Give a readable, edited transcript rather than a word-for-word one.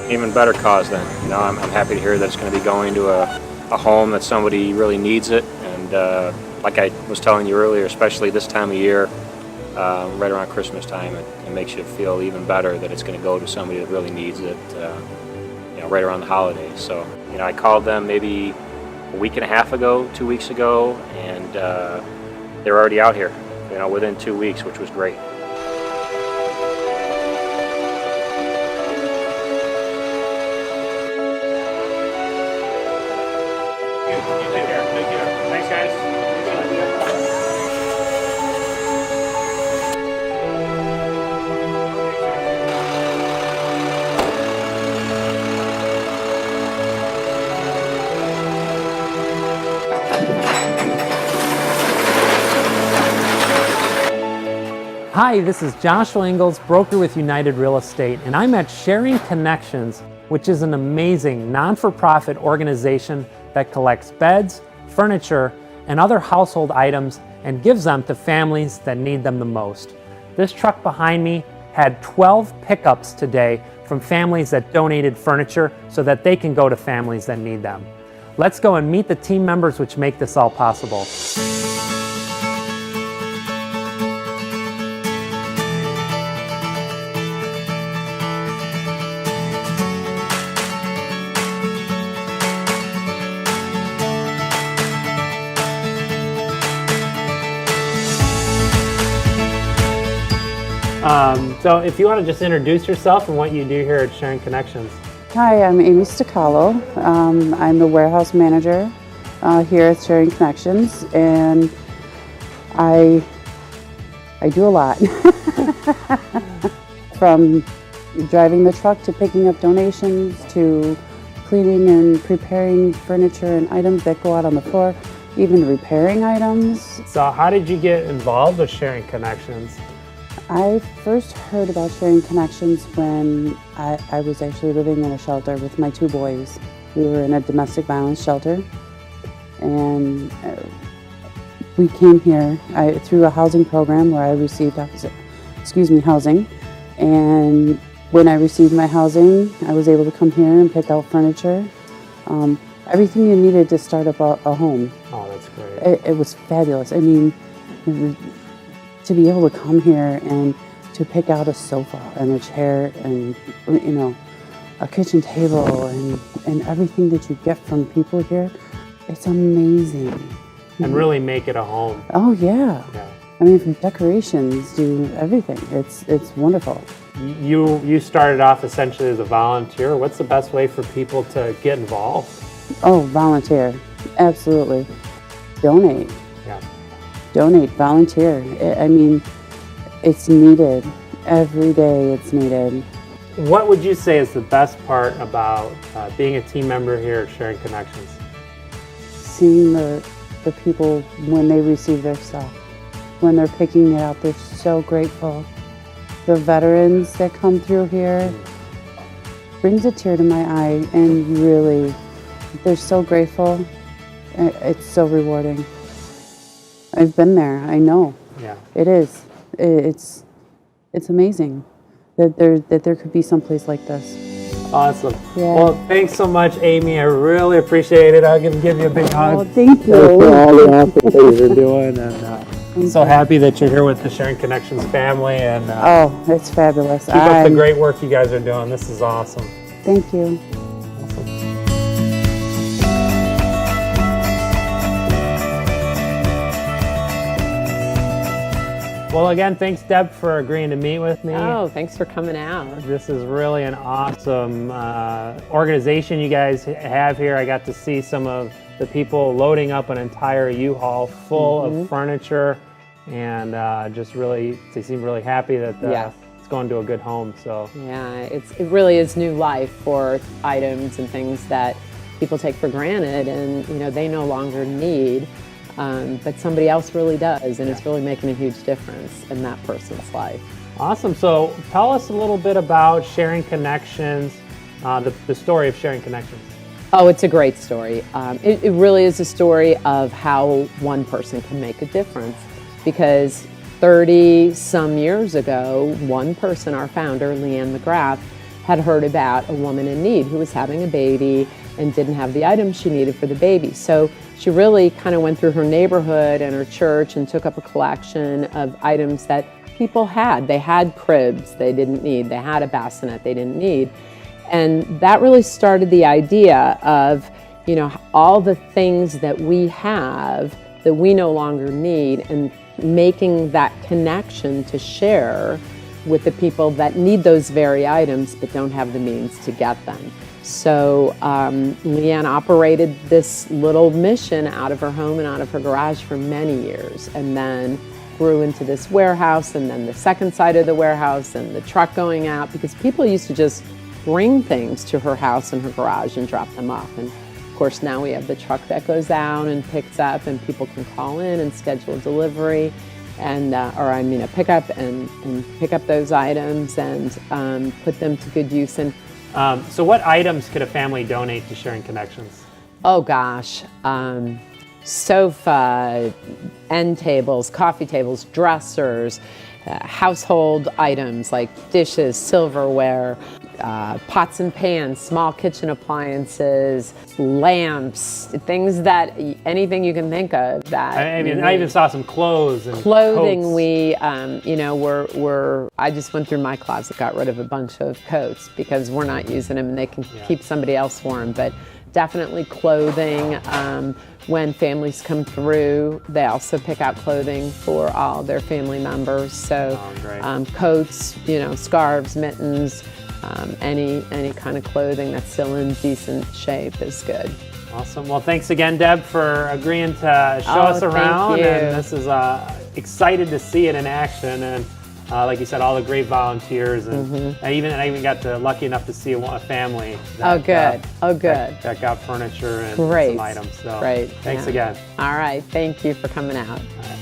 Even better cause then. I'm happy to hear that it's going to be going to a home that somebody really needs it. And like I was telling you earlier, especially this time of year, right around Christmas time, it makes you feel even better that it's going to go to somebody that really needs it, right around the holidays. So, I called them maybe a week and a half ago, 2 weeks ago, and they're already out here, within 2 weeks, which was great. Take care. Thank you. Thanks, guys. Hi, this is Joshua Ingalls, broker with United Real Estate, and I'm at Sharing Connections, which is an amazing non-for-profit organization that collects beds, furniture, and other household items and gives them to families that need them the most. This truck behind me had 12 pickups today from families that donated furniture so that they can go to families that need them. Let's go and meet the team members which make this all possible. So if you want to just introduce yourself and what you do here at Sharing Connections. Hi, I'm Amy Stacalo. I'm the warehouse manager here at Sharing Connections, and I do a lot. From driving the truck to picking up donations to cleaning and preparing furniture and items that go out on the floor, even repairing items. So how did you get involved with Sharing Connections? I first heard about Sharing Connections when I was actually living in a shelter with my 2 boys. We were in a domestic violence shelter, and we came here through a housing program where I received housing. And when I received my housing, I was able to come here and pick out furniture. Everything you needed to start up a home. Oh, that's great. It was fabulous. I mean, to be able to come here and to pick out a sofa and a chair and, a kitchen table and everything that you get from people here, it's amazing. And really make it a home. Oh, yeah. I mean, from decorations to everything. It's wonderful. You started off essentially as a volunteer. What's the best way for people to get involved? Oh, volunteer. Absolutely. Donate. Yeah. Donate, volunteer. I mean, it's needed. Every day it's needed. What would you say is the best part about being a team member here at Sharing Connections? Seeing the people when they receive their stuff, when they're picking it out, they're so grateful. The veterans that come through here brings a tear to my eye, and really, they're so grateful. It's so rewarding. I've been there. I know. Yeah. It is. It's amazing that there could be someplace like this. Awesome. Yeah. Well, thanks so much, Amy. I really appreciate it. I'll give you a big hug. Oh, thank you. For all the awesome things you're doing, and I'm so happy that you're here with the Sharing Connections family. And oh, it's fabulous. Keep up the great work you guys are doing. This is awesome. Thank you. Well, again, thanks, Deb, for agreeing to meet with me. Oh, thanks for coming out. This is really an awesome organization you guys have here. I got to see some of the people loading up an entire U-Haul full of furniture and just really, they seem really happy that Yeah. it's going to a good home. So Yeah, it really is new life for items and things that people take for granted, and they no longer need, but somebody else really does, and it's really making a huge difference in that person's life. awesome. So tell us a little bit about Sharing Connections, the story of Sharing Connections. Oh, it's a great story. It really is a story of how one person can make a difference, because 30 some years ago, one person, our founder, Leanne McGrath, had heard about a woman in need who was having a baby and didn't have the items she needed for the baby. So she really kind of went through her neighborhood and her church and took up a collection of items that people had. They had cribs they didn't need. They had a bassinet they didn't need. And that really started the idea of, all the things that we have that we no longer need, and making that connection to share with the people that need those very items but don't have the means to get them. So Leanne operated this little mission out of her home and out of her garage for many years, and then grew into this warehouse, and then the second side of the warehouse, and the truck going out, because people used to just bring things to her house and her garage and drop them off. And of course now we have the truck that goes out and picks up, and people can call in and schedule a delivery, and a pickup, and pick up those items and put them to good use. And So what items could a family donate to Sharing Connections? oh gosh, sofa, end tables, coffee tables, dressers, household items like dishes, silverware, pots and pans, small kitchen appliances, lamps, things that, anything you can think of that. I even saw some clothes and Clothing, coats. I just went through my closet, got rid of a bunch of coats because we're not using them and they can keep somebody else warm. But definitely clothing. When families come through, they also pick out clothing for all their family members. So coats, scarves, mittens, any kind of clothing that's still in decent shape is good. Awesome. Well, thanks again, Deb, for agreeing to show us around. Thank you. And this is excited to see it in action. And like you said, all the great volunteers, and I even got lucky enough to see a family. That, that got furniture and Great. some items. So Great. thanks Yeah. again. All right. Thank you for coming out. All right.